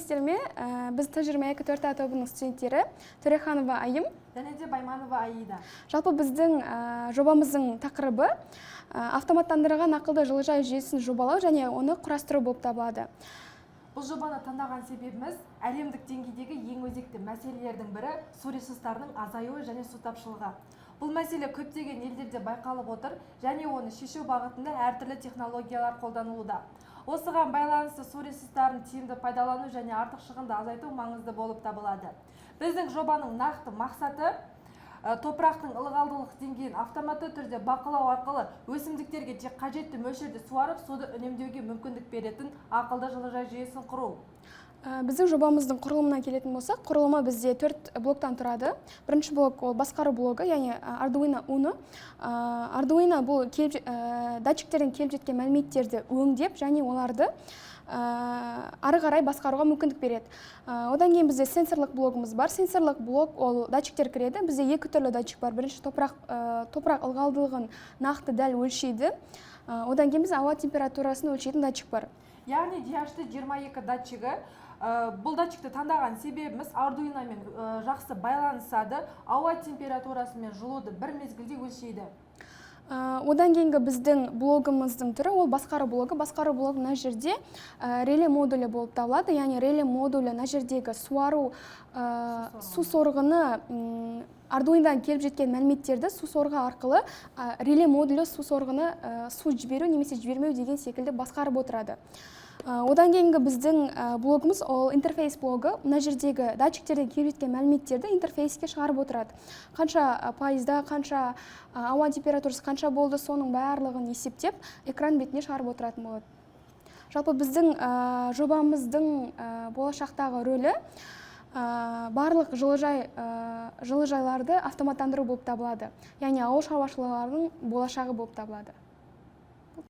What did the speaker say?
келесіздер ме? Біз Т22 тобының студенттері Төреханова Айым және де Байманова Аида. Жалпы біздің жобамыздың тақырыбы автоматтандырылған ақылды жылыжай жүйесін жобалау және оны құрастыру болып табылады. Бұл жобаны таңдаған себебіміз әлемдік деңгейдегі ең өзекті мәселелердің бірі су ресурстарының азаюы және су тапшылығы. Бұл мәселе көптеген елдерде байқалып отыр және оны шешу бағытында әртүрлі технологиялар қолданылуда. Осыған байланысты су ресурстарын тиімді пайдалану және артық шығынды азайту маңызды болып табылады. Біздің жобаның нақты мақсаты топырақтың ылғалдылық деңгейін автоматты түрде бақылау арқылы өсімдіктерге тек қажетті мөлшерде суарып, суды үнемдеуге мүмкіндік беретін ақылды жылыжай жүйесін құру. Біздің жобамыздың құрылымына келетін болсақ, құрылымы бізде 4 блоктан тұрады. Бірінші блок ол басқару блогы, яғни Arduino Uno. Arduino бұл датчиктерден келіп жеткен мәліметтерді өңдеп және оларды ары қарай басқаруға мүмкіндік береді. Одан кейін бізде сенсорлық блогымыз бар. Сенсорлық блок ол датчиктер кіреді. Бізде екі түрлі датчик бар. Бірінші топырақ ылғалдылығын нақты дәл өлшейді. Одан кейін бізде ауа температурасын өлшейтін датчик бар. Яғни DH22 датчигі. Бұл датчикті таңдаған себебіміз Arduino мен жақсы байланысады, ауа температурасы мен жылуды бір мезгілде өлшейді. Одан кейінгі біздің блогымыздың түрі ол басқару блогы. Басқару блогы мына жерде реле модулі болып табылады. Яғни реле модулі мына жердегі суару су сорғыны Arduinoдан келіп жеткен мәліметтерді су сорғы арқылы реле модулі су сорғыны су жіберу немесе жібермеу деген секілді басқарып отырады. Одан кейінгі біздің блогымыз ол интерфейс блогы. Мына жердегі датчиктерден келіп жеткен мәліметтерді интерфейске шығарып отырады. Қанша пайызда, қанша ауа температурасы қанша болды, соның барлығын есептеп экран бетіне шығарып отыратын болады. Жалпы біздің жобамыздың болашақтағы рөлі барлық жылыжайларды автоматтандыру болып табылады. Яғни ауыл шаруашылығының болашағы болып табылады.